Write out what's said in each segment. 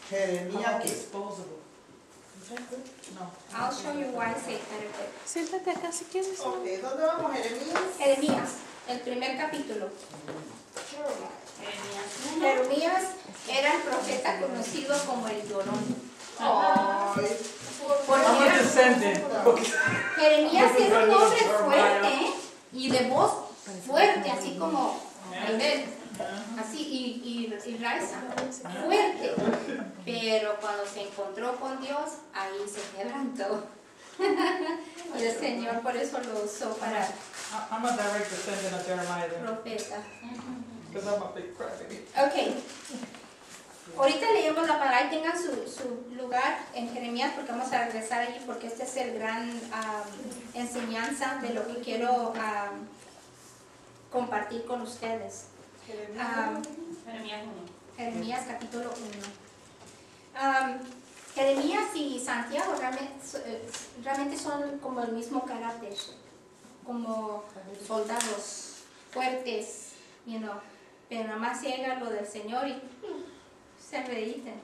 Jeremías, ¿qué? Disposable. No. I'll show you why I say better. Siéntate acá si quieres. Ok, ¿dónde vamos, Jeremías? Jeremías, el primer capítulo. Jeremías era el profeta conocido como el llorón. Ay, Porque I'm a era- descendant. Jeremías era un hombre fuerte y de voz fuerte, así como Abel, así y Raisa, fuerte. Pero cuando se encontró con Dios, ahí se quebrantó. Y el Señor por eso lo usó para I'm a direct descendant of Jeremiah then, profeta. because I'm a big crybaby. Ok. Ahorita leemos la palabra y tengan su lugar en Jeremías porque vamos a regresar allí porque este es el gran enseñanza de lo que quiero compartir con ustedes. Jeremías capítulo 1. Jeremías y Santiago realmente son como el mismo carácter, como soldados fuertes, pero nada más llega lo del Señor y se reíten.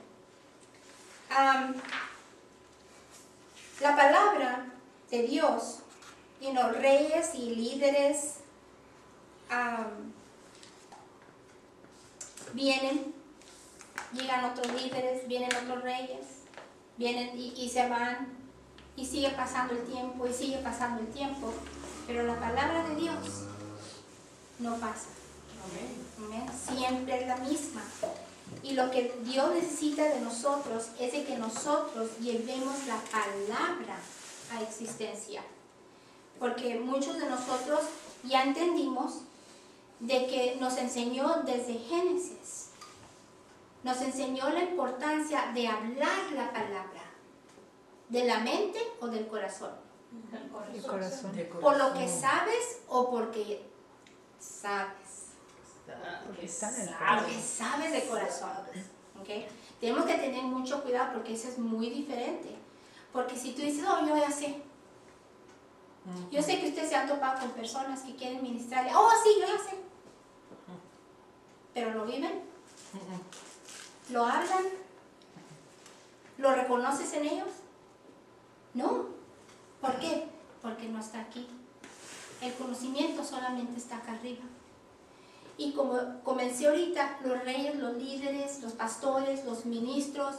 La palabra de Dios, reyes y líderes vienen, llegan otros líderes, vienen otros reyes, vienen y se van, y sigue pasando el tiempo, y sigue pasando el tiempo, pero la palabra de Dios no pasa. Amén. Siempre es la misma. Y lo que Dios necesita de nosotros es de que nosotros llevemos la palabra a existencia. Porque muchos de nosotros ya entendimos de que nos enseñó desde Génesis. Nos enseñó la importancia de hablar la palabra, de la mente o del corazón. El corazón. Por lo que sabes o porque sabes. Porque están en el Porque sabes de corazón. ¿Okay? Tenemos que tener mucho cuidado porque eso es muy diferente. Porque si tú dices, oh, yo ya sé. Yo sé que ustedes se han topado con personas que quieren ministrarle. Oh, sí, yo ya sé. Pero lo viven. ¿Lo hablan? ¿Lo reconoces en ellos? No. ¿Por qué? Porque no está aquí. El conocimiento solamente está acá arriba. Y como comencé ahorita, los reyes, los líderes, los pastores, los ministros,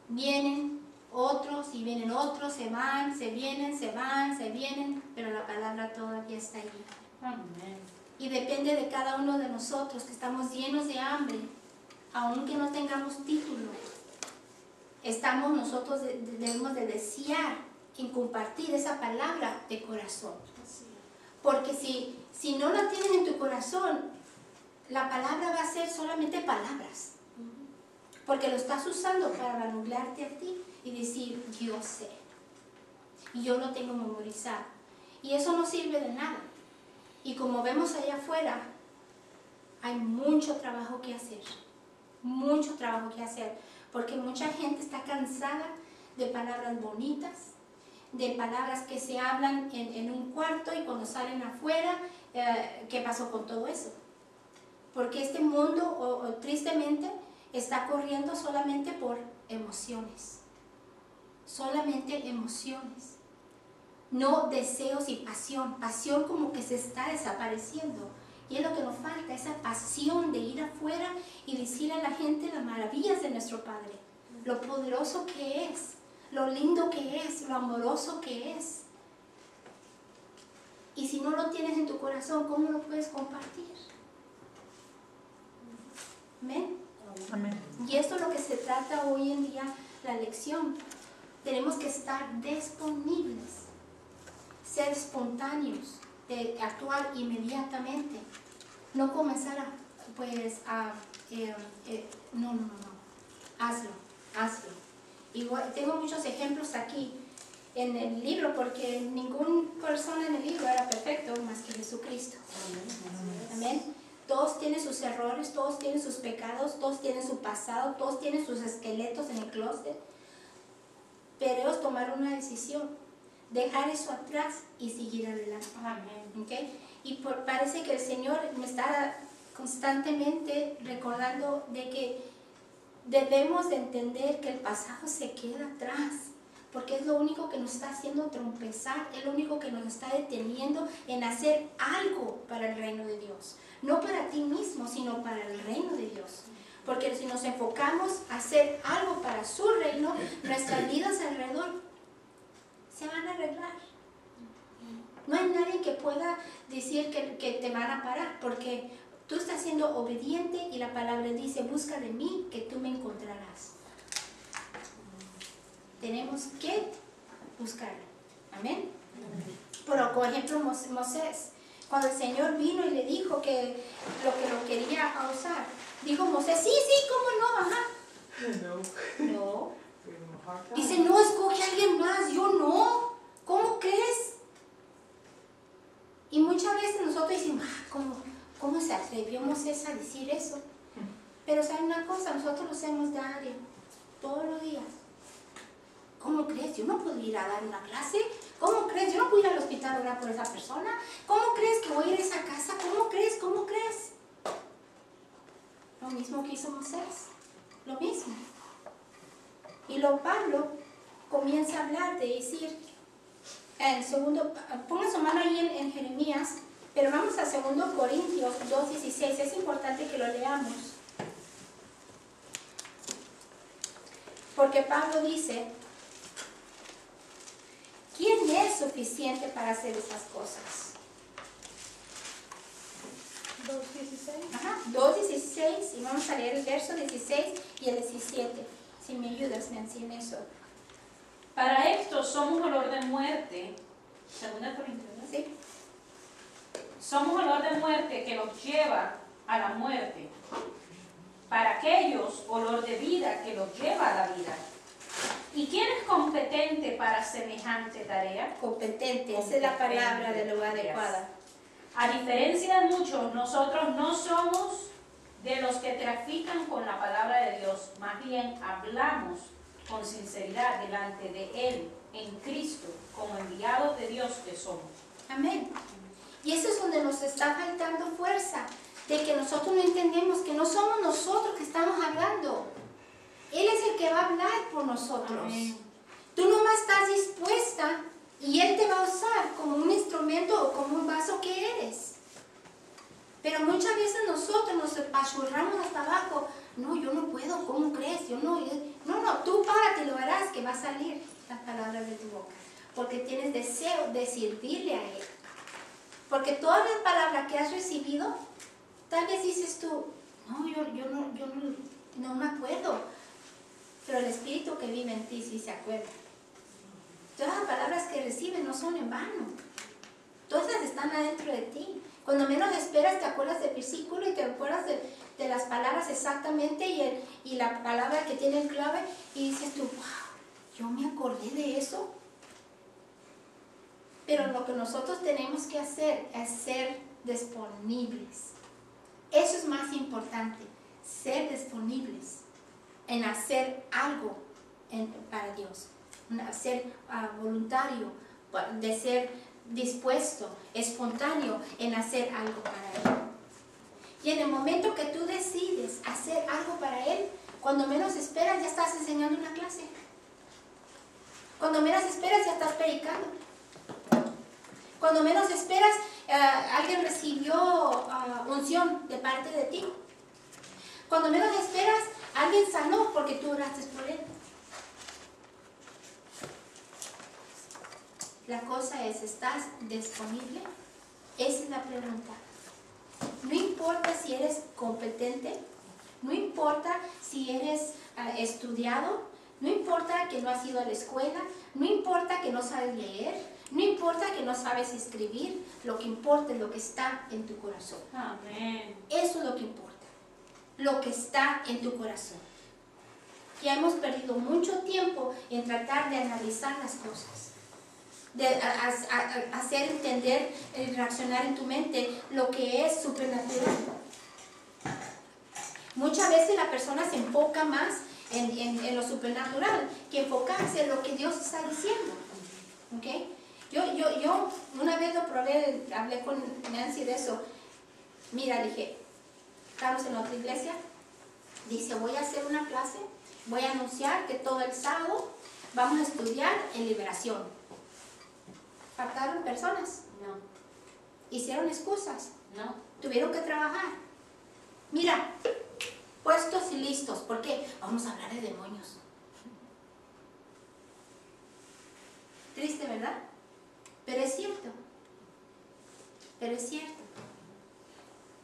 vienen otros y vienen otros, se van, se vienen, se van, se vienen, pero la palabra todavía está allí. Amén. Y depende de cada uno de nosotros que estamos llenos de hambre, aunque no tengamos título, nosotros debemos de desear en compartir esa palabra de corazón. Porque si no la tienes en tu corazón, la palabra va a ser solamente palabras. Porque lo estás usando para vangloriarte a ti y decir, yo sé. Y yo lo tengo memorizado. Y eso no sirve de nada. Y como vemos allá afuera, hay mucho trabajo que hacer. Mucho trabajo que hacer. Porque mucha gente está cansada de palabras bonitas, de palabras que se hablan en un cuarto y cuando salen afuera, ¿qué pasó con todo eso? Porque este mundo, tristemente, está corriendo solamente por emociones. Solamente emociones. No deseos y pasión. Pasión como que se está desapareciendo. Y es lo que nos falta, esa pasión de ir afuera y decir a la gente las maravillas de nuestro Padre. Lo poderoso que es, lo lindo que es, lo amoroso que es. Y si no lo tienes en tu corazón, ¿cómo lo puedes compartir? Amén. Amén. Y esto es lo que se trata hoy en día, la lección. Tenemos que estar disponibles, ser espontáneos, de actuar inmediatamente. No comenzar no. Hazlo. Igual, tengo muchos ejemplos aquí en el libro, porque ninguna persona en el libro era perfecto más que Jesucristo. Amén. Todos tienen sus errores, todos tienen sus pecados, todos tienen su pasado, todos tienen sus esqueletos en el closet. Pero ellos tomaron una decisión, dejar eso atrás y seguir adelante. Amén. ¿Okay? Y parece que el Señor me está constantemente recordando de que debemos de entender que el pasado se queda atrás, porque es lo único que nos está haciendo tropezar, es lo único que nos está deteniendo en hacer algo para el reino de Dios. No para ti mismo, sino para el reino de Dios. Porque si nos enfocamos a hacer algo para su reino, nuestras vidas alrededor se van a arreglar. No hay nadie que pueda decir que te van a parar, porque tú estás siendo obediente y la palabra dice, busca de mí que tú me encontrarás. Tenemos que buscarlo. Amén. Pero, por ejemplo, Moisés, cuando el Señor vino y le dijo que lo quería usar, dijo Moisés, sí, ¿cómo no? Ajá. No. Dice, no, escoge a alguien más, yo no. ¿Cómo crees? Y muchas veces nosotros decimos, ¿cómo se atrevió Moisés a decir eso? Pero ¿saben una cosa? Nosotros lo hacemos diario, todos los días. ¿Cómo crees? Yo no puedo ir a dar una clase. ¿Cómo crees? Yo no puedo ir al hospital a orar por esa persona. ¿Cómo crees que voy a ir a esa casa? ¿Cómo crees? ¿Cómo crees? Lo mismo que hizo Moisés. Lo mismo. Y luego Pablo comienza a hablar de decir, en segundo, pongan su mano ahí en Jeremías, pero vamos a 2 Corintios 2:16. Es importante que lo leamos. Porque Pablo dice, ¿quién es suficiente para hacer esas cosas? 2:16. Ajá, 2:16, y vamos a leer el verso 16 y el 17. Si me ayudas, Nancy, en eso. Para esto somos olor de muerte. 2 Corintios, ¿no? ¿Sí? Somos olor de muerte que los lleva a la muerte. Para aquellos, olor de vida que los lleva a la vida. ¿Y quién es competente para semejante tarea? Competente, esa es la palabra de lugar adecuada. A diferencia de muchos, nosotros no somos de los que trafican con la palabra de Dios, más bien hablamos con sinceridad delante de Él, en Cristo, como enviados de Dios que somos. Amén. Y eso es donde nos está faltando fuerza, de que nosotros no entendemos que no somos nosotros que estamos hablando. Él es el que va a hablar por nosotros. Amén. Tú nomás estás dispuesta y Él te va a usar como un instrumento o como un vaso que eres. Pero muchas veces nosotros nos apachurramos hasta abajo. No, yo no puedo, ¿cómo crees? No, tú párate y lo harás, que va a salir las palabras de tu boca. Porque tienes deseo de servirle a Él. Porque todas las palabras que has recibido, tal vez dices tú, no, yo no me acuerdo. Pero el Espíritu que vive en ti sí se acuerda. Todas las palabras que recibes no son en vano. Todas están adentro de ti. Cuando menos esperas te acuerdas del versículo y te acuerdas de las palabras exactamente y la palabra que tiene el clave y dices tú, wow, yo me acordé de eso. Pero lo que nosotros tenemos que hacer es ser disponibles. Eso es más importante, ser disponibles en hacer algo para Dios, ser voluntario, de ser dispuesto, espontáneo en hacer algo para Él. Y en el momento que tú decides hacer algo para Él, cuando menos esperas ya estás enseñando una clase. Cuando menos esperas ya estás predicando. Cuando menos esperas, alguien recibió unción de parte de ti. Cuando menos esperas, alguien sanó porque tú oraste por él. La cosa es, ¿estás disponible? Esa es la pregunta. No importa si eres competente, no importa si eres estudiado, no importa que no has ido a la escuela, no importa que no sabes leer, no importa que no sabes escribir, lo que importa es lo que está en tu corazón. Amén. Eso es lo que importa, lo que está en tu corazón. Ya hemos perdido mucho tiempo en tratar de analizar las cosas, de hacer entender y reaccionar en tu mente lo que es supernatural. Muchas veces la persona se enfoca más en lo supernatural que enfocarse en lo que Dios está diciendo. ¿Okay? Yo una vez lo probé, hablé con Nancy de eso. Mira, dije, estamos en otra iglesia, Dice, voy a hacer una clase, voy a anunciar que todo el sábado vamos a estudiar en liberación. ¿Faltaron personas? No, ¿Hicieron excusas? no. ¿Tuvieron que trabajar? Mira, puestos y listos. ¿Por qué? Vamos a hablar de demonios. Triste, ¿verdad? Pero es cierto. Pero es cierto.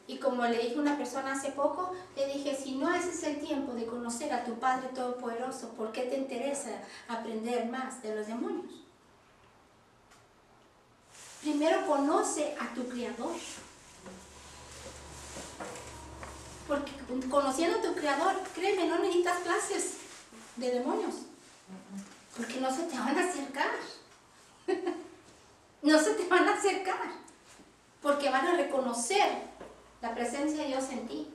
Y como le dije a una persona hace poco, le dije, si no ese es el tiempo de conocer a tu Padre Todopoderoso, ¿por qué te interesa aprender más de los demonios? Primero conoce a tu Creador. Porque conociendo a tu Creador, créeme, no necesitas clases de demonios. Porque no se te van a acercar. No se te van a acercar. Porque van a reconocer la presencia de Dios en ti.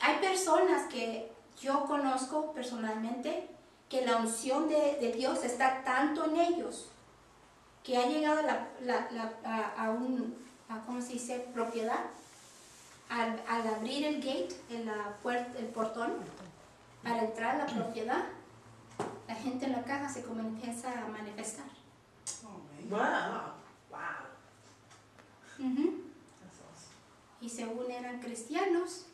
Hay personas que yo conozco personalmente que la unción de Dios está tanto en ellos que ha llegado a ¿cómo se dice? Propiedad. Al abrir el gate, el portón, para entrar a la propiedad, la gente en la caja se comienza a manifestar. Wow. Wow. Ujú. That's awesome. Y según eran cristianos,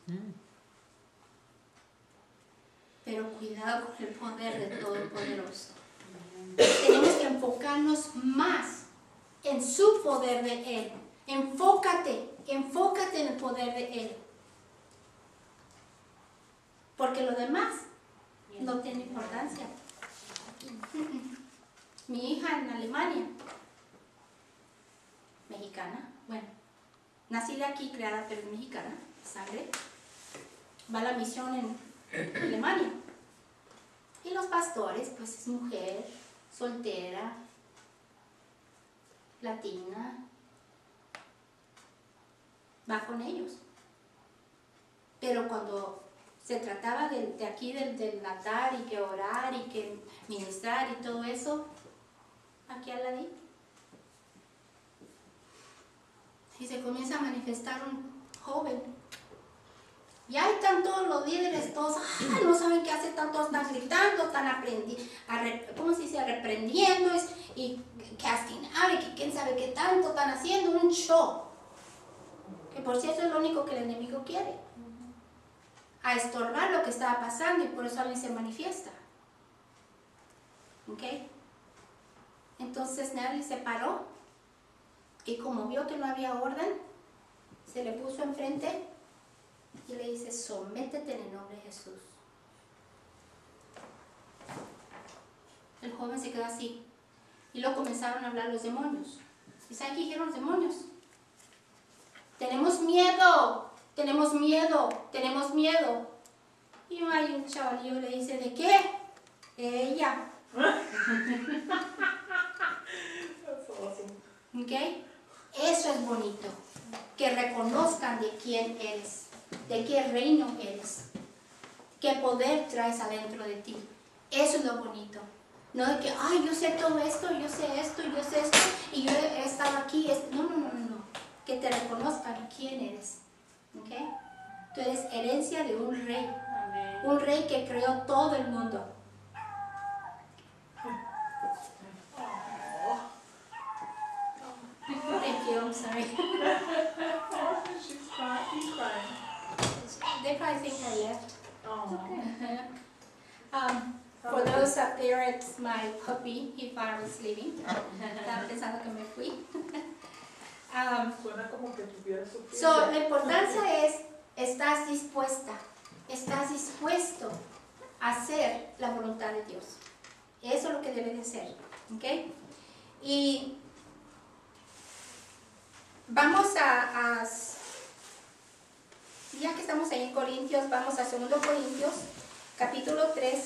pero cuidado con el poder de Todopoderoso. Tenemos que enfocarnos más en su poder de Él. Enfócate en el poder de Él. Porque lo demás no tiene importancia. Mi hija en Alemania, mexicana, bueno, nacida aquí, creada, pero es mexicana, sangre, va a la misión en Alemania. Y los pastores, pues es mujer, soltera, latina, va con ellos. Pero cuando se trataba de aquí del altar y que orar y que ministrar y todo eso, aquí al ladito. Y se comienza a manifestar un joven. Y ahí están todos los líderes, todos, no saben qué hacer, todos están gritando, están aprendiendo, ¿cómo se dice? Reprendiendo y casting out, y que quién sabe qué tanto están haciendo, un show. Que por cierto es lo único que el enemigo quiere. A estorbar lo que estaba pasando y por eso alguien se manifiesta. ¿Ok? Entonces Nelly se paró y como vio que no había orden, se le puso enfrente y le dice, sométete en el nombre de Jesús. El joven se quedó así y luego comenzaron a hablar los demonios. ¿Y saben qué dijeron los demonios? Tenemos miedo, tenemos miedo, tenemos miedo. Y hay un chavalillo le dice, ¿de qué? Ella. That's awesome. ¿Ok? Eso es bonito. Que reconozcan de quién eres, de qué reino eres, qué poder traes adentro de ti. Eso es lo bonito. No de que, ay, yo sé todo esto, yo sé esto, yo sé esto, y yo he estado aquí. No. Que te reconozcan quién eres. ¿Ok? Tú eres herencia de un rey. Amén. Un rey que creó todo el mundo. Thank you, I'm sorry. She's crying. He's crying. They probably think I left. Oh. For those up there, it's my puppy. He thought I was leaving. Estaba pensando que me fui. Suena como que tuviera su piel. So, la importancia es, estás dispuesto a hacer la voluntad de Dios. Eso es lo que debe de ser. ¿Ok? Y vamos ya que estamos ahí en Corintios, vamos a 2 Corintios, capítulo 3.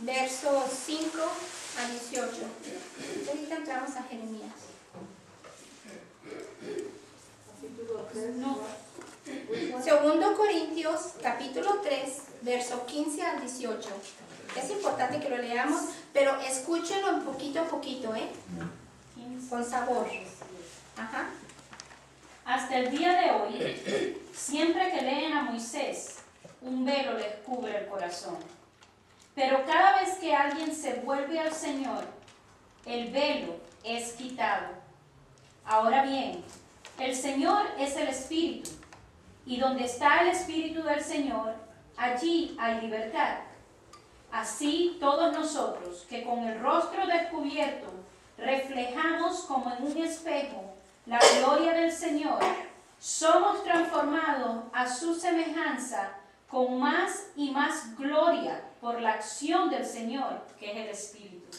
Versos 5 a 18. Ahorita entramos a Jeremías. No. 2 Corintios, capítulo 3, verso 15 al 18. Es importante que lo leamos, pero escúchenlo un poquito a poquito, ¿eh? 15 con sabor. Ajá. Hasta el día de hoy, siempre que leen a Moisés, un velo les cubre el corazón. Pero cada vez que alguien se vuelve al Señor, el velo es quitado. Ahora bien, el Señor es el Espíritu, y donde está el Espíritu del Señor, allí hay libertad. Así todos nosotros, que con el rostro descubierto reflejamos como en un espejo la gloria del Señor, somos transformados a su semejanza con más y más gloria por la acción del Señor, que es el Espíritu.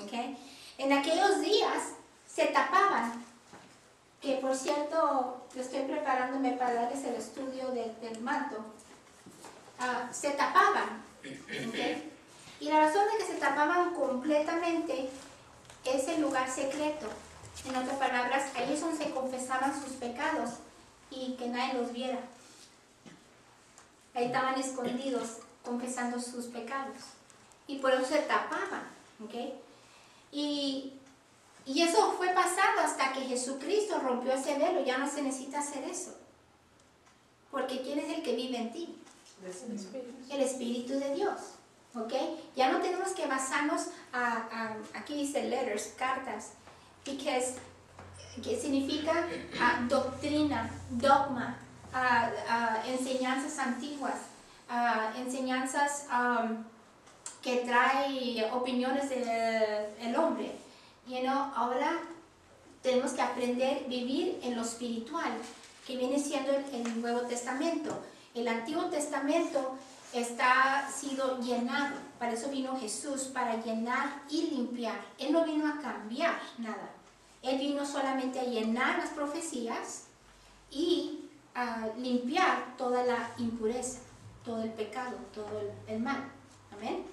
Okay. En aquellos días se tapaban, que por cierto, yo estoy preparándome para darles el estudio del manto. Se tapaban, ¿okay? Y la razón de que se tapaban completamente es el lugar secreto. En otras palabras, ahí es donde se confesaban sus pecados y que nadie los viera. Ahí estaban escondidos confesando sus pecados y por eso se tapaban, ¿okay? Y eso fue pasando hasta que Jesucristo rompió ese velo. Ya no se necesita hacer eso, porque ¿quién es el que vive en ti? El Espíritu de Dios, ¿ok? Ya no tenemos que basarnos aquí dice letters, cartas, que significa doctrina, dogma, enseñanzas antiguas, enseñanzas que trae opiniones del hombre. Ahora tenemos que aprender a vivir en lo espiritual, que viene siendo el Nuevo Testamento. El Antiguo Testamento está sido llenado, para eso vino Jesús, para llenar y limpiar. Él no vino a cambiar nada, Él vino solamente a llenar las profecías y a limpiar toda la impureza, todo el pecado, todo el mal. Amén.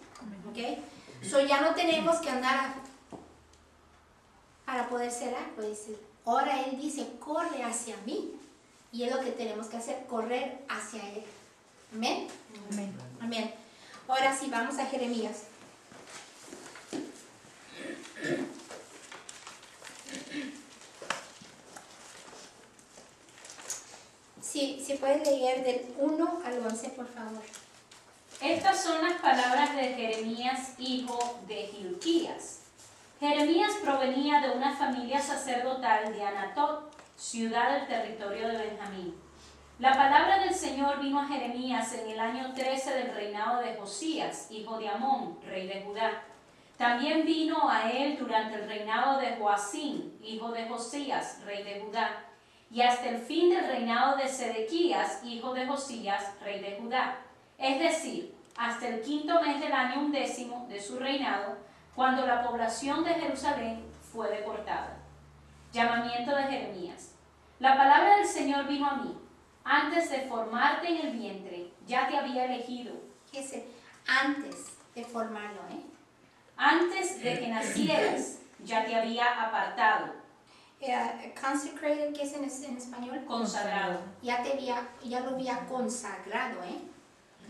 ¿Okay? So ya no tenemos que andar para poder ser algo. Ahora Él dice, corre hacia mí. Y es lo que tenemos que hacer, correr hacia Él. Amén. Amén. Amén. Ahora sí, vamos a Jeremías. Si puedes leer del 1 al 11, por favor. Estas son las palabras de Jeremías, hijo de Hilquías. Jeremías provenía de una familia sacerdotal de Anatot, ciudad del territorio de Benjamín. La palabra del Señor vino a Jeremías en el año 13 del reinado de Josías, hijo de Amón, rey de Judá. También vino a él durante el reinado de Joacín, hijo de Josías, rey de Judá, y hasta el fin del reinado de Sedequías, hijo de Josías, rey de Judá. Es decir, hasta el 5º mes del año 11º de su reinado, cuando la población de Jerusalén fue deportada. Llamamiento de Jeremías. La palabra del Señor vino a mí. Antes de formarte en el vientre, ya te había elegido. Fíjese, antes de formarlo, Antes de que nacieras, ya te había apartado. Consecrated, ¿qué es en español? Consagrado. Ya lo había consagrado,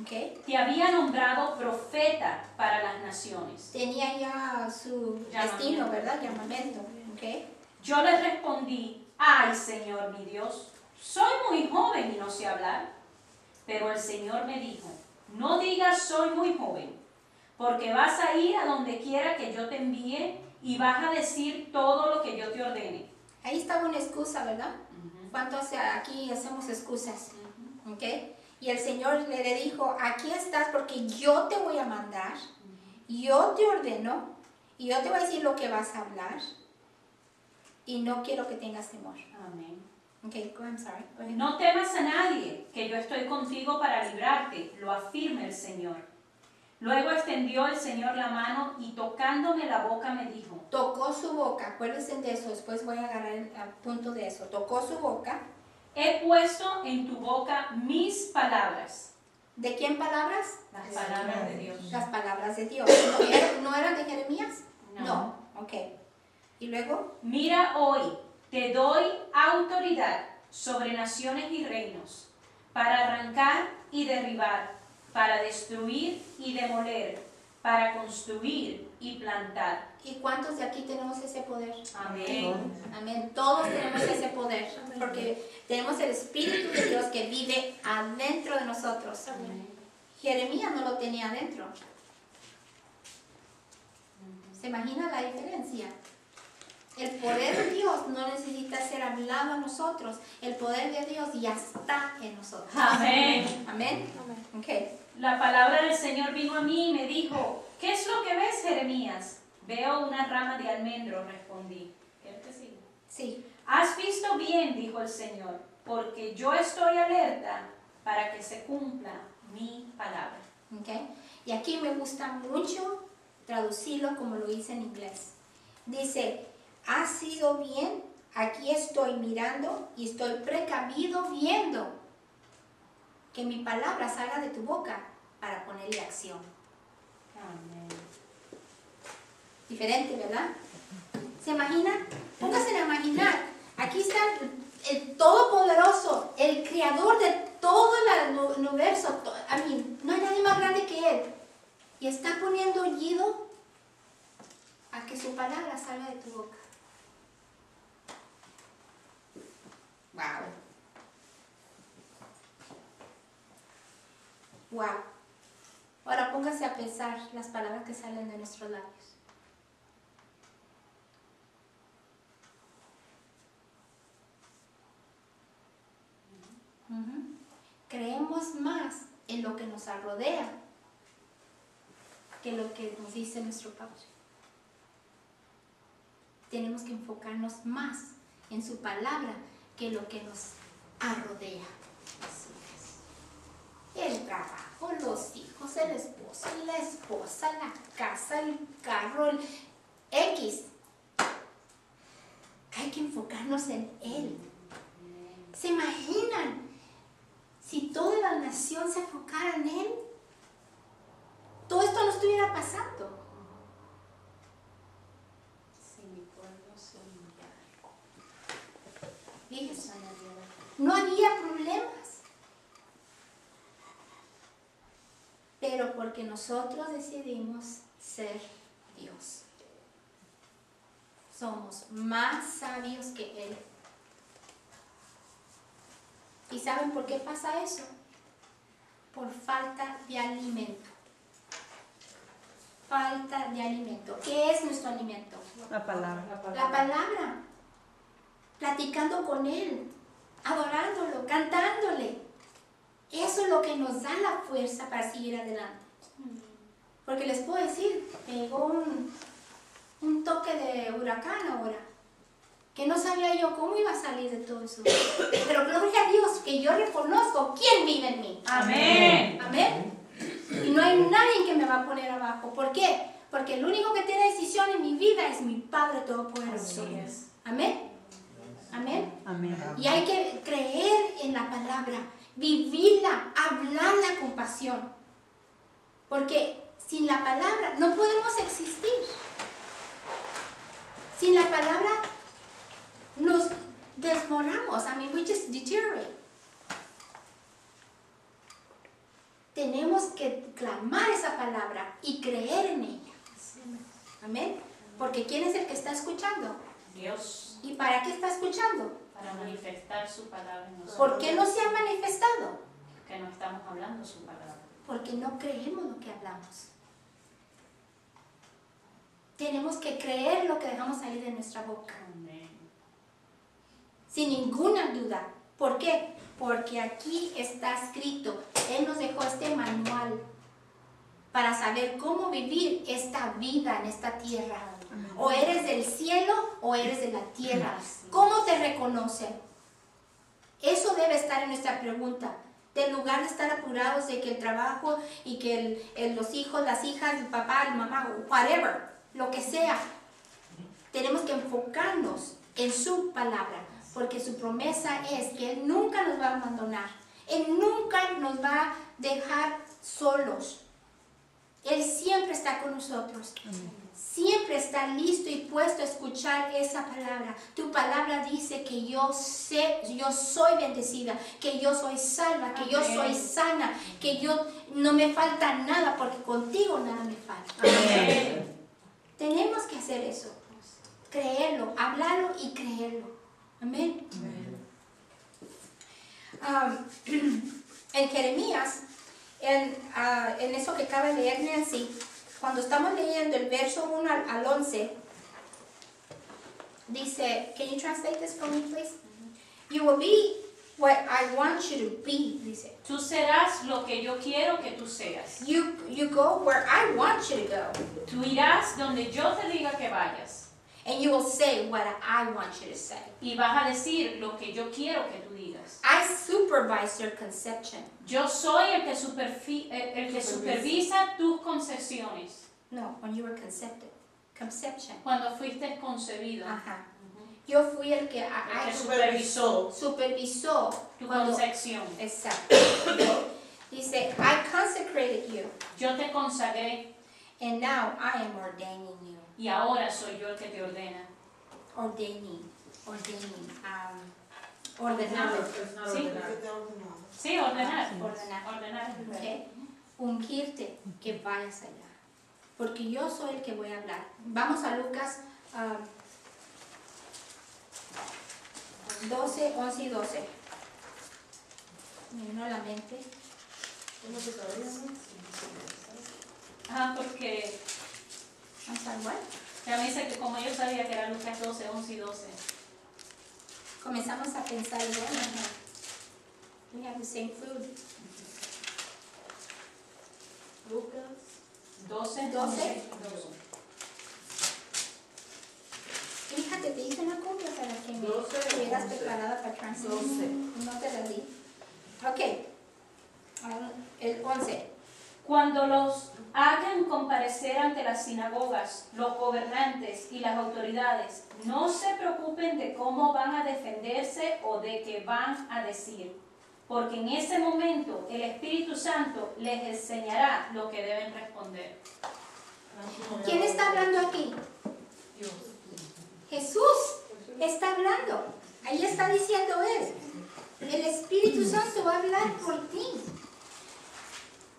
¿okay? Te había nombrado profeta para las naciones. Tenía ya su destino, ¿verdad? Llamamiento, ¿ok? Yo le respondí, ay Señor mi Dios, soy muy joven y no sé hablar. Pero el Señor me dijo, no digas soy muy joven, porque vas a ir a donde quiera que yo te envíe y vas a decir todo lo que yo te ordene. Ahí estaba una excusa, ¿verdad? ¿Cuántos aquí hacemos excusas? ¿Ok? Y el Señor le dijo, aquí estás porque yo te voy a mandar, yo te ordeno, y yo te voy a decir lo que vas a hablar, y no quiero que tengas temor. Amén. Okay, I'm sorry. Go ahead. No temas a nadie, que yo estoy contigo para librarte, lo afirma el Señor. Luego extendió el Señor la mano y tocándome la boca me dijo. Tocó su boca, acuérdense de eso, después voy a agarrar el punto de eso. Tocó su boca. He puesto en tu boca mis palabras. ¿De quién palabras? Las palabras de Dios. Las palabras de Dios. ¿No eran de Jeremías? No. Ok. ¿Y luego? Mira hoy, te doy autoridad sobre naciones y reinos, para arrancar y derribar, para destruir y demoler, para construir y plantar. ¿Y cuántos de aquí tenemos ese poder? Amén. Amén. Todos tenemos ese poder. Porque tenemos el Espíritu de Dios que vive adentro de nosotros. Jeremías no lo tenía adentro. ¿Se imagina la diferencia? El poder de Dios no necesita ser hablado a nosotros. El poder de Dios ya está en nosotros. Amén. Amén. Okay. La palabra del Señor vino a mí y me dijo, ¿qué es lo que ves, Jeremías? Veo una rama de almendro, respondí. ¿Quieres que siga? Sí. Has visto bien, dijo el Señor, porque yo estoy alerta para que se cumpla mi palabra. Okay. Y aquí me gusta mucho traducirlo como lo hice en inglés. Dice, ha sido bien, aquí estoy mirando y estoy precavido viendo que mi palabra salga de tu boca para ponerle acción. Amén. Diferente, ¿verdad? ¿Se imagina? Póngase a imaginar. Aquí está el Todopoderoso, el Creador de todo el universo. No hay nadie más grande que Él. Y está poniendo oído a que su palabra salga de tu boca. Wow. Wow. Ahora póngase a pensar las palabras que salen de nuestros labios. Creemos más en lo que nos rodea que lo que nos dice nuestro Padre. Tenemos que enfocarnos más en su palabra que lo que nos rodea. Así es. El trabajo, los hijos, el esposo, la esposa, la casa, el carro, el X. Hay que enfocarnos en Él. ¿Se imaginan si toda la nación se enfocara en Él? Todo esto no estuviera pasando. Si mi pueblo se humillara. Fíjense, no había problemas. Pero porque nosotros decidimos ser Dios. Somos más sabios que Él. ¿Y saben por qué pasa eso? Por falta de alimento. Falta de alimento. ¿Qué es nuestro alimento? La palabra. La palabra. Platicando con Él, adorándolo, cantándole. Eso es lo que nos da la fuerza para seguir adelante. Porque les puedo decir, pegó un toque de huracán ahora. Que no sabía yo cómo iba a salir de todo eso. Pero gloria a Dios que yo reconozco quién vive en mí. Amén. Amén. Y no hay nadie que me va a poner abajo. ¿Por qué? Porque el único que tiene decisión en mi vida es mi Padre Todopoderoso. Así es. Amén. Amén. Amén. Y hay que creer en la palabra, vivirla, hablarla con pasión. Porque sin la palabra no podemos existir. Sin la palabra nos desmoronamos. We just deteriorate. Tenemos que clamar esa palabra y creer en ella. Amén. Porque ¿quién es el que está escuchando? Dios, ¿Y para qué está escuchando? para manifestar su palabra en nosotros. ¿Por qué no se ha manifestado? Que no estamos hablando su palabra. Porque no creemos lo que hablamos. Tenemos que creer lo que dejamos salir de nuestra boca. Amén. Sin ninguna duda. ¿Por qué? Porque aquí está escrito. Él nos dejó este manual para saber cómo vivir esta vida en esta tierra. O eres del cielo o eres de la tierra. ¿Cómo te reconocen? Eso debe estar en nuestra pregunta. En lugar de estar apurados de que el trabajo y que los hijos, las hijas, el papá, la mamá, whatever, lo que sea, tenemos que enfocarnos en su palabra, porque su promesa es que Él nunca nos va a abandonar, Él nunca nos va a dejar solos, Él siempre está con nosotros. Siempre está listo y puesto a escuchar esa palabra. Tu palabra dice que yo soy bendecida, que yo soy salva, que yo soy sana, que yo no me falta nada, porque contigo nada me falta. Amén. Tenemos que hacer eso. Creerlo, hablarlo y creerlo. Amén. En Jeremías, en eso que acaba de leer Nancy, cuando estamos leyendo el verso 1 al 11, dice, can you translate this for me, please? You will be what I want you to be, dice. Tú serás lo que yo quiero que tú seas. You go where I want you to go, Tú irás donde yo te diga que vayas. and you will say what I want you to say. Y vas a decir lo que yo quiero que tú digas. I supervise your conception. Yo soy el que supervisa tus concepciones. No, when you were concepted. Conception. Cuando fuiste concebido. Ajá. Yo fui el que El que supervisó tu cuando- concepción. Exacto. Dice, I consecrated you, Yo te consagré and now I am ordaining you. y ahora soy yo el que te ordena. Ordaining. No, Ordenado. it's not Sí. ordenado. Sí, ordenar. Ordenar. Ordenar. ¿Ok? Ungirte que vayas allá. Porque yo soy el que voy a hablar. Vamos a Lucas 12, 11 y 12. Me vino a la mente. ¿Cómo se sabía? Ajá, porque I'm sorry, what? ya me dice que como yo sabía que era Lucas 12, 11 y 12. Comenzamos a pensar igual. We have the same food. Lucas. 12, 12. Fíjate, te hice una copia para que me 12, estuvieras 11. preparada para translate. 12. No te la di. Ok. El 11. Cuando los hagan comparecer ante las sinagogas, los gobernantes y las autoridades, no se preocupen de cómo van a defenderse o de qué van a decir, porque en ese momento el Espíritu Santo les enseñará lo que deben responder. ¿Quién está hablando aquí? Dios. Jesús está hablando. Ahí está diciendo él. El Espíritu Santo va a hablar por ti.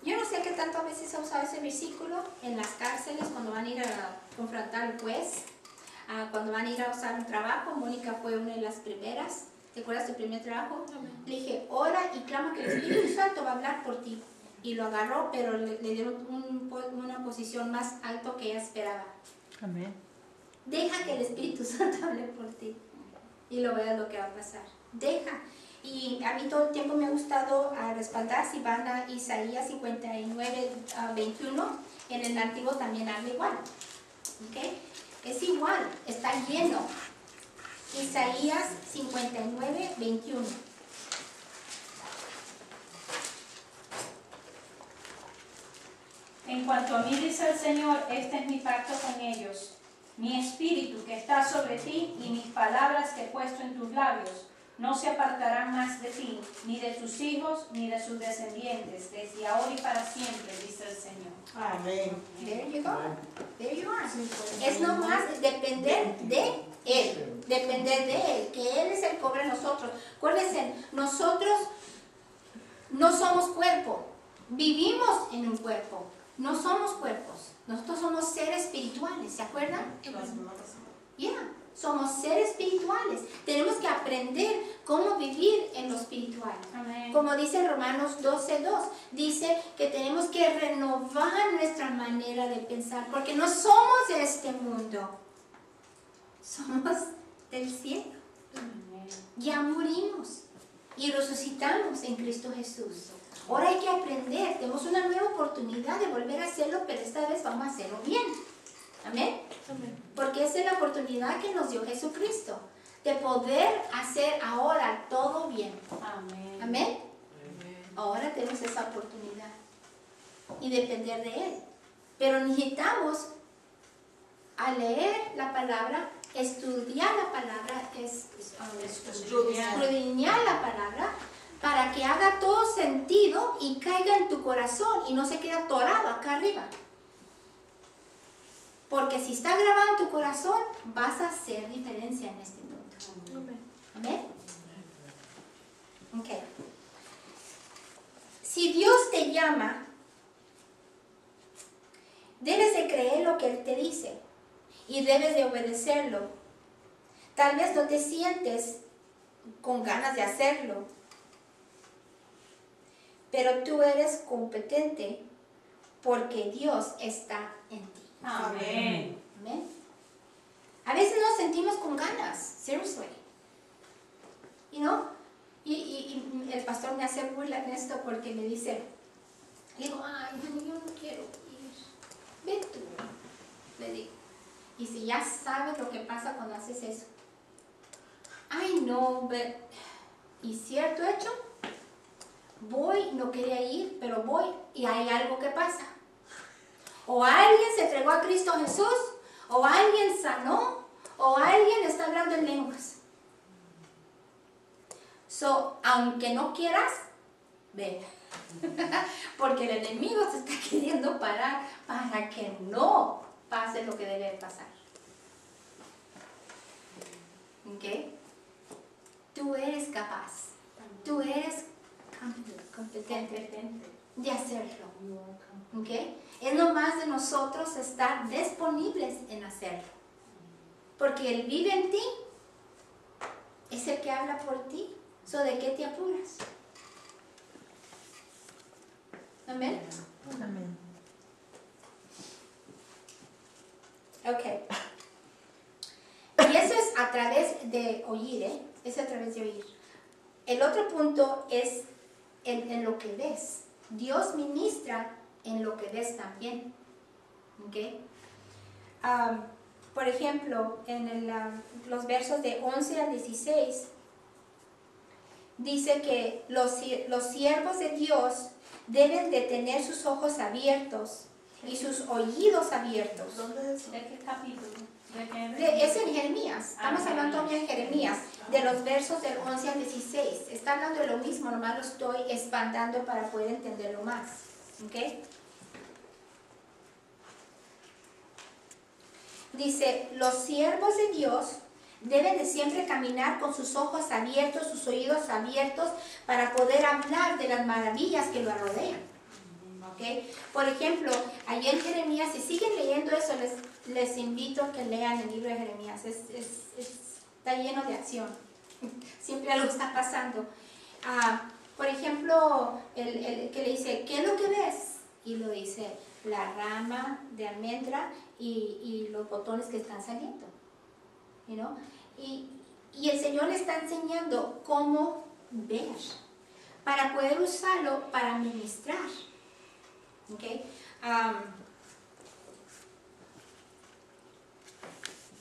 Yo no sé qué tanto a veces se ha usado ese versículo en las cárceles cuando van a ir a confrontar al juez, cuando van a ir a usar un trabajo. Mónica fue una de las primeras. ¿Te acuerdas del primer trabajo? Le dije, ora y clama que el Espíritu Santo va a hablar por ti. Y lo agarró, pero le dieron una posición más alto que ella esperaba. Amén. Deja que el Espíritu Santo hable por ti y lo veas lo que va a pasar. Deja. Y a mí todo el tiempo me ha gustado respaldar, si van a Isaías 59, 21, en el Antiguo también habla igual. ¿Okay? Es igual, está lleno. Isaías 59, 21. En cuanto a mí, dice el Señor, este es mi pacto con ellos. Mi espíritu que está sobre ti y mis palabras que he puesto en tus labios no se apartarán más de ti, ni de tus hijos, ni de sus descendientes, desde ahora y para siempre, dice el Señor. Amén. There you go. There you are. Es nomás depender de Él. Depender de Él. Que Él es el que obra en nosotros. Acuérdense, nosotros no somos cuerpo. Vivimos en un cuerpo. No somos cuerpos. Nosotros somos seres espirituales. ¿Se acuerdan? Yeah. Somos seres espirituales. Tenemos que aprender cómo vivir en lo espiritual. Amén. Como dice Romanos 12:2, dice que tenemos que renovar nuestra manera de pensar, porque no somos de este mundo, somos del cielo. Ya morimos y resucitamos en Cristo Jesús. Ahora hay que aprender, tenemos una nueva oportunidad de volver a hacerlo, pero esta vez vamos a hacerlo bien. Amén. Porque esa es la oportunidad que nos dio Jesucristo, de poder hacer ahora todo bien. Amén. Amén. Ahora tenemos esa oportunidad y depender de Él. Pero necesitamos, al leer la palabra, estudiar la palabra, escudriñar la palabra, para que haga todo sentido y caiga en tu corazón y no se quede atorado acá arriba. Porque si está grabado en tu corazón, vas a hacer diferencia en este mundo. Amén. Ok. Si Dios te llama, debes de creer lo que Él te dice. y debes de obedecerlo. Tal vez no te sientes con ganas de hacerlo, pero tú eres competente porque Dios está en ti. Amén. Amén. A veces nos sentimos con ganas, seriously. You know? Y el pastor me hace burla en esto porque me dice, le digo, ay, honey, yo no quiero ir. Ve tú, le digo. Y si ya sabes lo que pasa cuando haces eso. Ay, no, y cierto hecho, voy, no quería ir, pero voy y hay algo que pasa. O alguien se entregó a Cristo Jesús, o alguien sanó, o alguien está hablando en lenguas. So, aunque no quieras, ve. Porque el enemigo te está queriendo parar para que no pase lo que debe pasar. ¿Ok? Tú eres capaz, tú eres competente de hacerlo. ¿Ok? Es nomás de nosotros estar disponibles en hacerlo. Porque Él vive en ti, es el que habla por ti. So, ¿de qué te apuras? Amén. Amén. Ok. Y eso es a través de oír, ¿eh? Es a través de oír. El otro punto es en lo que ves. Dios ministra en lo que ves también. ¿Ok? Por ejemplo, en los versos de 11 al 16, dice que los siervos de Dios deben de tener sus ojos abiertos y sus oídos abiertos. ¿Dónde es eso? ¿De qué capítulo? ¿De qué? Es en Jeremías, estamos hablando todavía en Jeremías, de los versos del 11 al 16. Está hablando de lo mismo, nomás lo estoy expandando para poder entenderlo más. ¿Ok? Dice, los siervos de Dios deben de siempre caminar con sus ojos abiertos, sus oídos abiertos, para poder hablar de las maravillas que lo rodean. ¿Okay? Por ejemplo, allí en Jeremías, si siguen leyendo eso, les invito a que lean el libro de Jeremías. Está lleno de acción. Siempre algo está pasando. Por ejemplo, el que le dice, ¿qué es lo que ves? Y lo dice, la rama de almendra y los botones que están saliendo. You know? Y el Señor le está enseñando cómo ver para poder usarlo para ministrar. ¿Okay?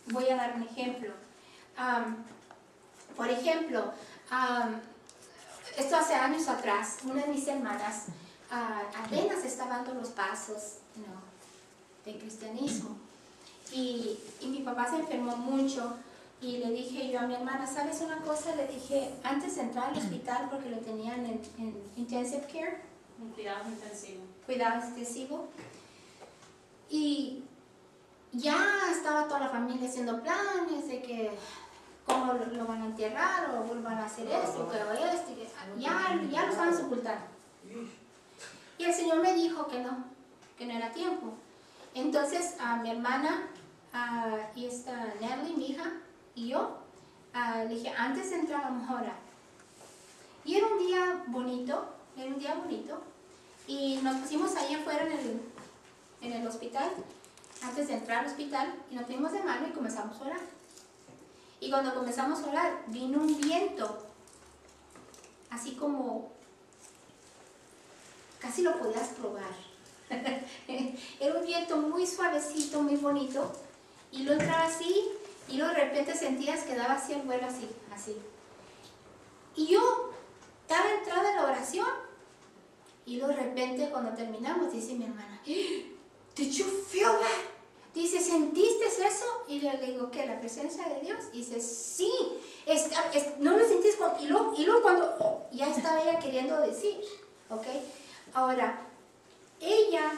Voy a dar un ejemplo. Por ejemplo, esto hace años atrás, una de mis hermanas apenas estaba dando los pasos, de cristianismo. Y mi papá se enfermó mucho y le dije yo a mi hermana, ¿sabes una cosa? Le dije, antes de entrar al hospital, porque lo tenían en intensive care, Un cuidado intensivo. cuidado intensivo, y ya estaba toda la familia haciendo planes de que cómo lo van a enterrar o vuelvan a hacer esto, pero esto, ya lo estaban sepultando. Y el Señor me dijo que no era tiempo. Entonces a mi hermana y esta Natalie, mi hija, y yo, le dije, antes de entrar vamos a orar. Y era un día bonito, y nos pusimos ahí afuera en el hospital, antes de entrar al hospital, y nos pusimos de mano y comenzamos a orar. Y cuando comenzamos a orar, vino un viento, así como, casi lo podías probar. Era un viento muy suavecito, muy bonito, y lo entraba así, y luego de repente sentías que daba así el vuelo, así. Y yo estaba entrada en la oración, y luego de repente cuando terminamos, dice mi hermana, ¿Did you feel that? Dice, ¿sentiste eso? Y yo le digo, ¿qué? ¿La presencia de Dios? Y dice, sí, no lo sentís. Y luego cuando ya estaba ella queriendo decir, ¿ok? Ahora, ella,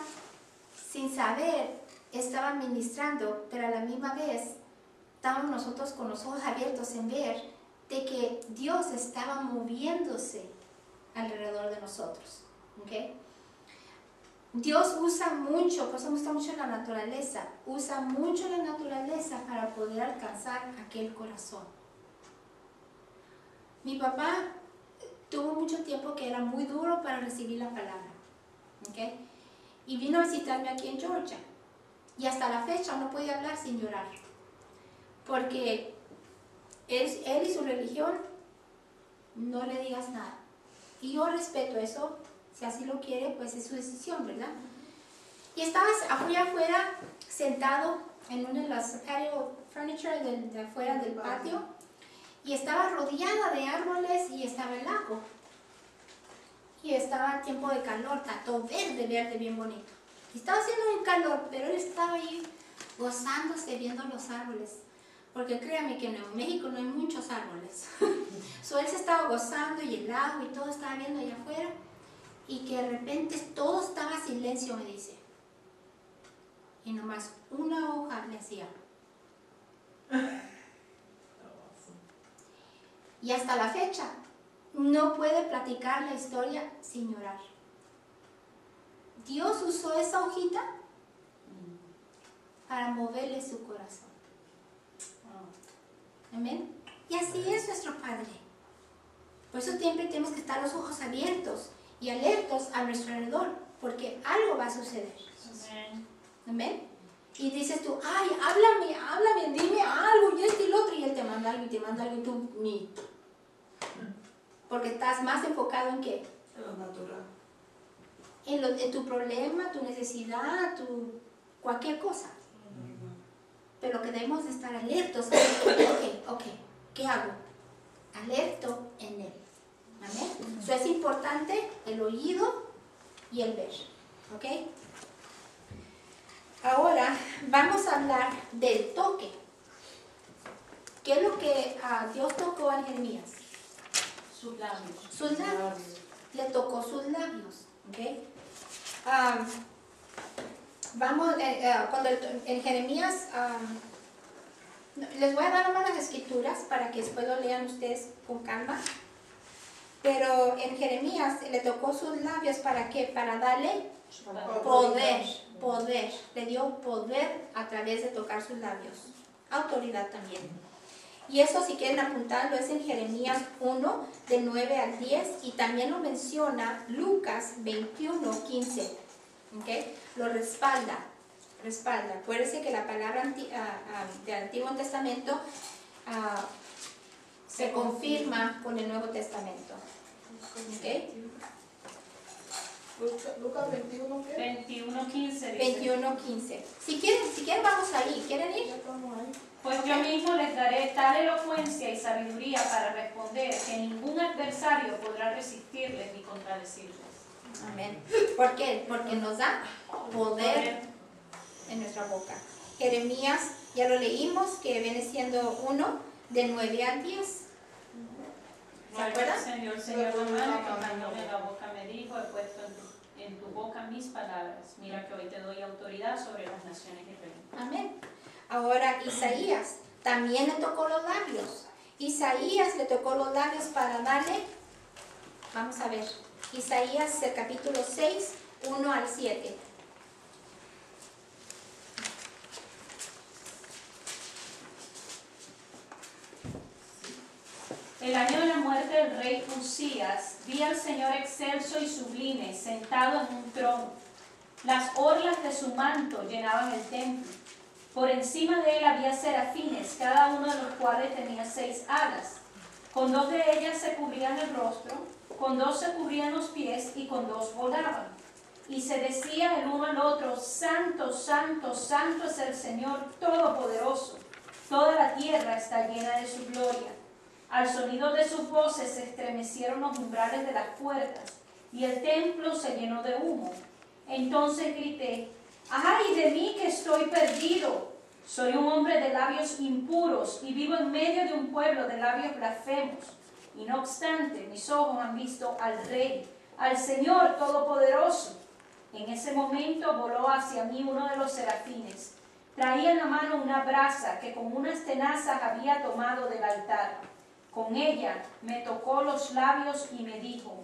sin saber, estaba ministrando, pero a la misma vez estábamos nosotros con los ojos abiertos en ver de que Dios estaba moviéndose alrededor de nosotros, ¿ok? Dios usa mucho, por eso me gusta mucho la naturaleza, usa mucho la naturaleza para poder alcanzar aquel corazón. Mi papá tuvo mucho tiempo que era muy duro para recibir la palabra, ¿ok? Y vino a visitarme aquí en Georgia. Y hasta la fecha no puede hablar sin llorar. Porque él y su religión, no le digas nada. Y yo respeto eso. Si así lo quiere, pues es su decisión, ¿verdad? Y estaba afuera, sentado en uno de los patio furniture de afuera del patio. Y estaba rodeada de árboles y estaba el lago. Y estaba tiempo de calor, está todo verde, bien bonito. Y estaba haciendo un calor, pero él estaba ahí gozándose viendo los árboles. Porque créame que en Nuevo México no hay muchos árboles. So, él se estaba gozando y el lago y todo estaba viendo allá afuera. Y que de repente todo estaba silencio, me dice. Y nomás una hoja le hacía. Y hasta la fecha no puede platicar la historia sin llorar. Dios usó esa hojita para moverle su corazón. Amén. Y así es nuestro Padre. Por eso siempre tenemos que estar los ojos abiertos y alertos a nuestro alrededor, porque algo va a suceder. Amén. Amén. Y dices tú, ay, háblame, dime algo, y esto y lo otro, y él te manda algo, y tú ni. Porque estás más enfocado en qué? En lo natural. En tu problema, tu necesidad, cualquier cosa. Pero que debemos de estar alertos. Ok, ¿qué hago? Alerto en él. ¿Amén? Eso es importante, el oído y el ver. ¿Ok? Ahora vamos a hablar del toque. ¿Qué es lo que Dios tocó a Jeremías? Sus labios. Sus labios. Le tocó sus labios. ¿Ok? Vamos, cuando en Jeremías, les voy a dar algunas escrituras para que después lo lean ustedes con calma. Pero en Jeremías le tocó sus labios, ¿para qué? Para darle poder. Le dio poder a través de tocar sus labios. Autoridad también. Y eso, si quieren apuntarlo, es en Jeremías 1, de 9 al 10, y también lo menciona Lucas 21, 15. ¿Okay? Lo respalda. Acuérdense que la palabra del Antiguo Testamento se confirma con el Nuevo Testamento. ¿Okay? Lucas 21, ¿qué? 21:15 dice. 21:15. Si quieren vamos ahí. ¿Quieren ir? Ya estamos ahí. Pues yo mismo les daré tal elocuencia y sabiduría para responder que ningún adversario podrá resistirles ni contradecirles. Amén. ¿Por qué? Porque nos da poder en nuestra boca. Jeremías, ya lo leímos, que viene siendo 1, de 9 al 10. ¿Se acuerdan? El Señor la mano y tocándome la boca me dijo, he puesto en tu boca mis palabras. Mira que hoy te doy autoridad sobre las naciones y reinos. Amén. Ahora Isaías también le tocó los labios. Isaías le tocó los labios para darle, vamos a ver, Isaías el capítulo 6, 1 al 7. El año de la muerte del rey Usías, vi al Señor excelso y sublime, sentado en un trono. Las orlas de su manto llenaban el templo. Por encima de él había serafines, cada uno de los cuales tenía 6 alas. Con 2 de ellas se cubrían el rostro, con 2 se cubrían los pies y con 2 volaban. Y se decía el uno al otro, Santo, Santo, Santo es el Señor Todopoderoso. Toda la tierra está llena de su gloria. Al sonido de sus voces se estremecieron los umbrales de las puertas, y el templo se llenó de humo. Entonces grité, ¡ay de mí que estoy perdido! Soy un hombre de labios impuros y vivo en medio de un pueblo de labios blasfemos. Y no obstante, mis ojos han visto al Rey, al Señor Todopoderoso. En ese momento voló hacia mí uno de los serafines. Traía en la mano una brasa que con unas tenazas había tomado del altar. Con ella me tocó los labios y me dijo,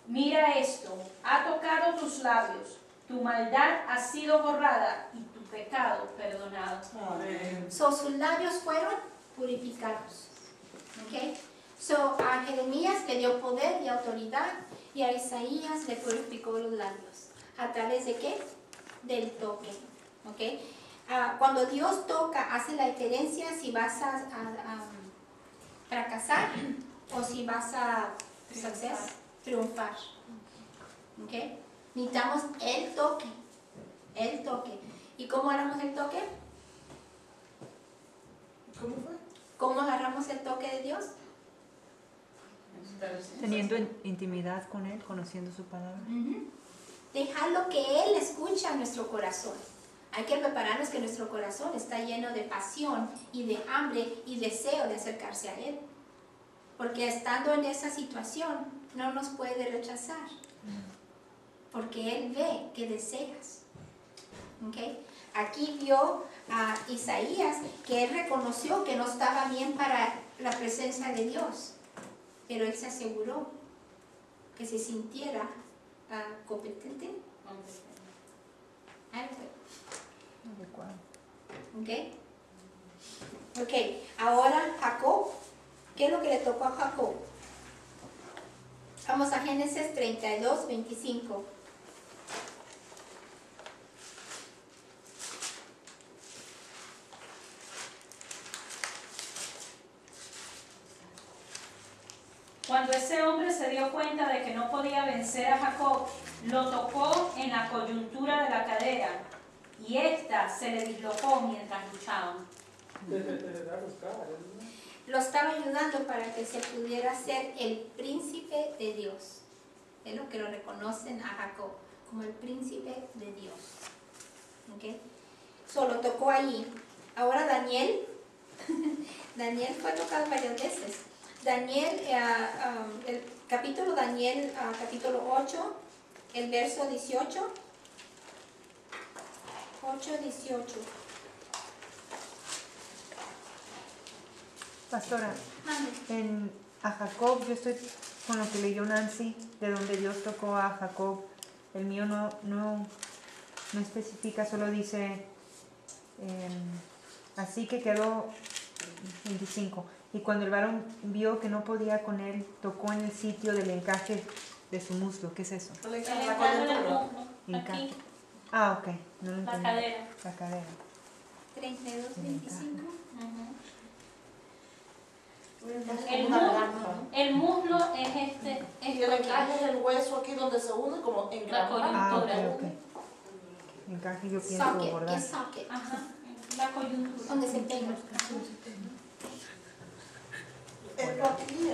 mira esto, ha tocado tus labios, tu maldad ha sido borrada y tu pecado perdonado. Amén. So, sus labios fueron purificados. ¿Ok? So, a Jeremías le dio poder y autoridad y a Isaías le purificó los labios. ¿A través de qué? Del toque. ¿Ok? Cuando Dios toca, hace la diferencia si vas a fracasar o si vas a triunfar. ¿Ok? Necesitamos el toque. El toque. ¿Y cómo agarramos el toque? ¿Cómo fue? ¿Cómo agarramos el toque de Dios? Teniendo intimidad con Él, conociendo su palabra. Dejarlo que Él escuche a nuestro corazón. Hay que prepararnos que nuestro corazón está lleno de pasión y de hambre y deseo de acercarse a Él. Porque estando en esa situación no nos puede rechazar. Porque Él ve que deseas. ¿Okay? Aquí vio a Isaías que él reconoció que no estaba bien para la presencia de Dios. Pero él se aseguró que se sintiera competente. Adecuado. Ok, ahora Jacob, ¿qué es lo que le tocó a Jacob? Vamos a Génesis 32, 25. Cuando ese hombre se dio cuenta de que no podía vencer a Jacob, lo tocó en la coyuntura de la cadera y ésta se le dislocó mientras luchaban. Lo estaba ayudando para que se pudiera ser el príncipe de Dios. Es lo que lo reconocen a Jacob, como el príncipe de Dios. ¿Ok? Solo tocó allí. Ahora Daniel, Daniel fue tocado varias veces. Daniel, el capítulo Daniel, capítulo 8, el verso 18. 8:18. Pastora, Mande. a Jacob, yo estoy con lo que leyó Nancy, de donde Dios tocó a Jacob. El mío no especifica, solo dice, así que quedó 25. Y cuando el varón vio que no podía con él, tocó en el sitio del encaje de su muslo. ¿Qué es eso? El encaje del muslo, Encaje. aquí, Ah, ok. No lo la entendí. cadera. La cadera. 32:25. El muslo es este, Y el encaje es el hueso aquí donde se une como en La Ah, ok, coyuntura. ok. Encaje yo pienso Socket, ¿qué bordar. es socket? Ajá, la coyuntura. Donde se pega. Esto aquí,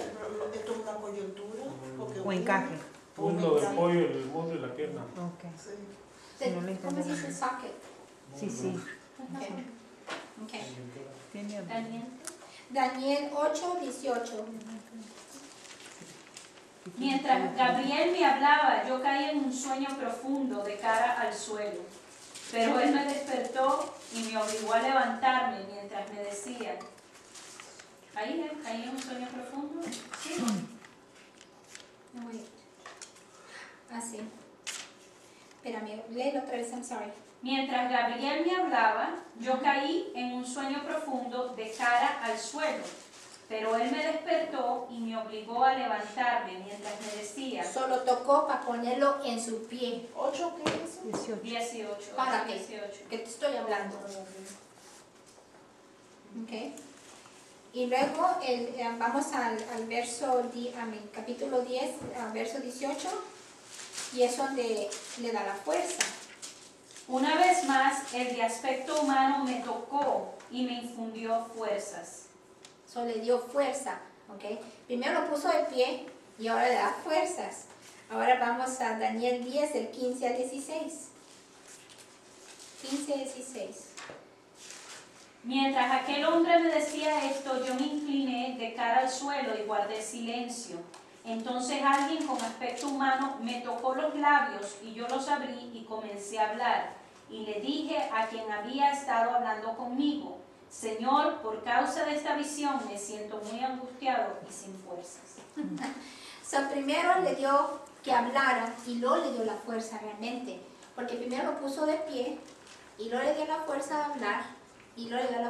esto es una coyuntura. Porque O encaje. Muslo del pollo, el muslo y la pierna. Ok. Sí. Sí, no lo ¿Cómo entendí. se dice socket? Sí, sí. Okay. Tiene Caliente. Daniel 8:18. Mientras Gabriel me hablaba, yo caí en un sueño profundo de cara al suelo. Pero él me despertó y me obligó a levantarme mientras me decía, ahí caí en un sueño profundo. Sí. Wait. Así. Espérame, léelo otra vez, I'm sorry. Mientras Gabriel me hablaba, yo caí en un sueño profundo de cara al suelo. Pero él me despertó y me obligó a levantarme mientras me decía, Solo tocó para ponerlo en su pie. ¿8 qué es? 18. 18, Para qué? 18. Que te estoy hablando. Okay. Y luego vamos al verso, capítulo 10, verso 18, y es donde le da la fuerza. Una vez más, el de aspecto humano me tocó y me infundió fuerzas. Eso le dio fuerza. Okay. Primero lo puso de pie y ahora le da fuerzas. Ahora vamos a Daniel 10, del 15 al 16. 15-16. Mientras aquel hombre me decía esto, yo me incliné de cara al suelo y guardé silencio. Entonces alguien con aspecto humano me tocó los labios y yo los abrí y comencé a hablar. Y le dije a quien había estado hablando conmigo, Señor, por causa de esta visión me siento muy angustiado y sin fuerzas. So, primero le dio que hablara y luego le dio la fuerza realmente. Porque primero lo puso de pie y luego le dio la fuerza de hablar y luego le dio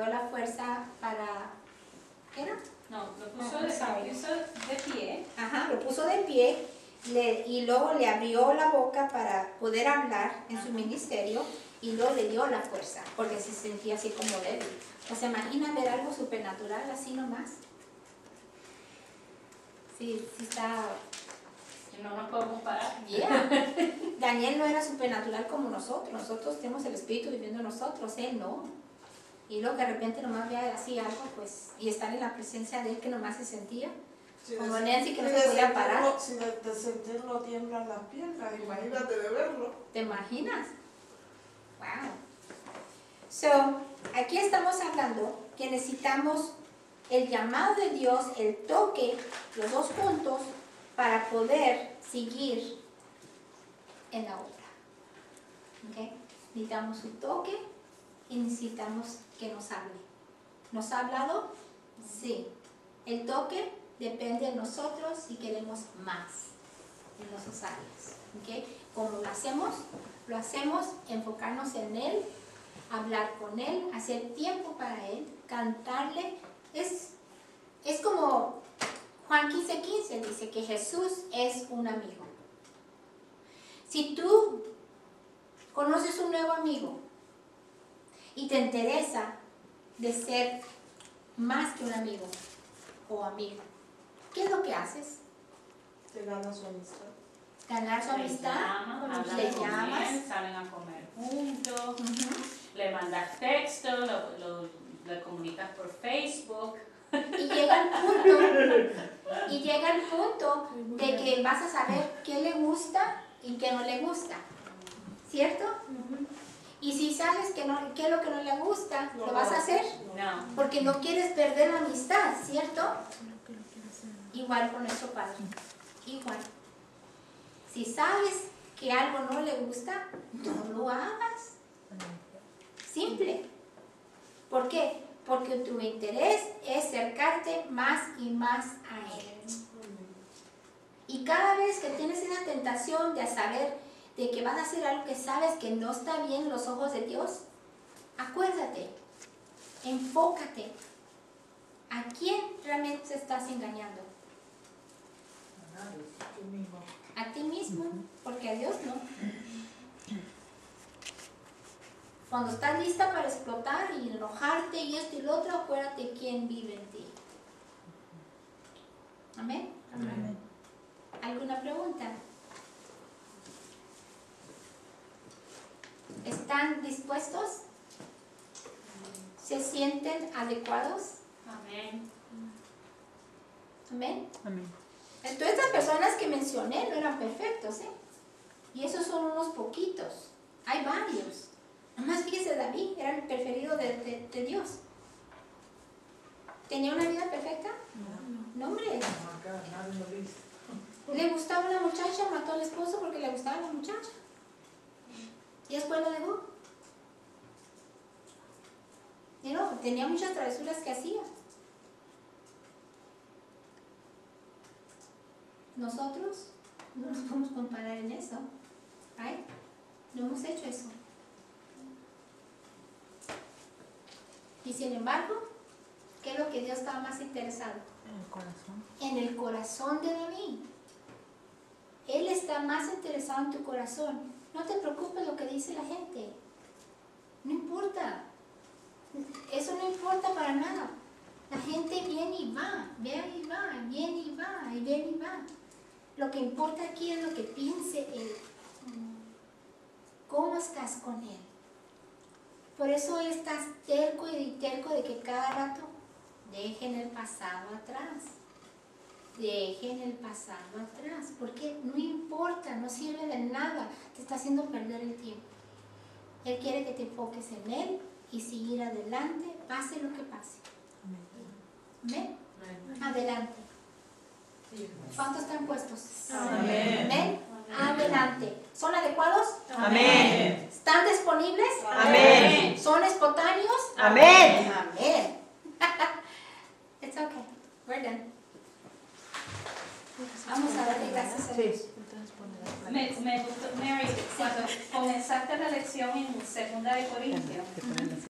la fuerza para... ¿Qué era? No, lo puso de pie. Ajá, lo puso de pie y luego le abrió la boca para poder hablar en su ministerio y luego le dio la fuerza porque se sentía así como débil. ¿O se imagina ver algo supernatural así nomás? Sí, sí está... No nos podemos parar. Yeah. Daniel no era supernatural como nosotros. Nosotros tenemos el Espíritu viviendo en nosotros, él no. Y luego de repente nomás vea así algo, pues, y estar en la presencia de él que nomás se sentía. Como Nancy que no se podía parar. Si de sentirlo tiemblan las piernas, imagínate de verlo. ¿Te imaginas? Wow. So, aquí estamos hablando que necesitamos el llamado de Dios, el toque, los dos puntos, para poder seguir en la obra. ¿Okay? Necesitamos su toque y necesitamos que nos hable. ¿Nos ha hablado? Sí. El toque depende de nosotros si queremos más en nuestras áreas. ¿Okay? ¿Cómo lo hacemos? Lo hacemos enfocarnos en Él, hablar con Él, hacer tiempo para Él, cantarle. Es como Juan 15:15 dice que Jesús es un amigo. Si tú conoces un nuevo amigo y te interesa de ser más que un amigo o amiga, ¿qué es lo que haces? Te gana su amistad. Ganar su amistad, le llamas, salen a comer juntos, le mandas texto, le comunicas por Facebook. y llega el punto de que vas a saber qué le gusta y qué no le gusta, ¿cierto? Y si sabes que no, qué es lo que no le gusta, ¿lo vas a hacer? No. Porque no quieres perder la amistad, ¿cierto? Igual con nuestro Padre, igual. Si sabes que algo no le gusta, no lo hagas. Simple. ¿Por qué? Porque tu interés es acercarte más y más a Él. Y cada vez que tienes esa tentación de saber de que vas a hacer algo que sabes que no está bien en los ojos de Dios, acuérdate, enfócate. ¿A quién realmente te estás engañando? A ti mismo, porque a Dios no. Cuando estás lista para explotar y enojarte y esto y lo otro, acuérdate quién vive en ti. ¿Amén? Amén. ¿Alguna pregunta? ¿Están dispuestos? ¿Se sienten adecuados? Amén. ¿Amén? Amén. Entonces, estas personas que mencioné no eran perfectos, ¿eh? Y esos son unos poquitos. Hay varios. Nomás fíjese, David era el preferido de Dios. ¿Tenía una vida perfecta? No, hombre. Le gustaba una muchacha, mató al esposo porque le gustaba la muchacha. Y después la dejó. Y no, tenía muchas travesuras que hacía. Nosotros no nos podemos comparar en eso. ¿Ay? No hemos hecho eso. Y sin embargo, ¿qué es lo que Dios estaba más interesado? En el corazón. En el corazón de David. Él está más interesado en tu corazón. No te preocupes lo que dice la gente. No importa. Eso no importa para nada. La gente viene y va, viene y va, viene y va, y viene y va. Lo que importa aquí es lo que piense Él. ¿Cómo estás con Él? Por eso estás terco y terco de que cada rato dejen el pasado atrás. Dejen el pasado atrás. Porque no importa, no sirve de nada. Te está haciendo perder el tiempo. Él quiere que te enfoques en Él y seguir adelante, pase lo que pase. Amén. Adelante. ¿Cuántos están puestos? Amén. Amén. Adelante. ¿Son adecuados? Amén. ¿Están disponibles? Amén. ¿Son espontáneos? Amén. Amén. It's okay. We're done. Vamos a darle gracias a Dios. Sí. Me gustó, Mary, cuando comenzaste la lección en 2 de Corintios,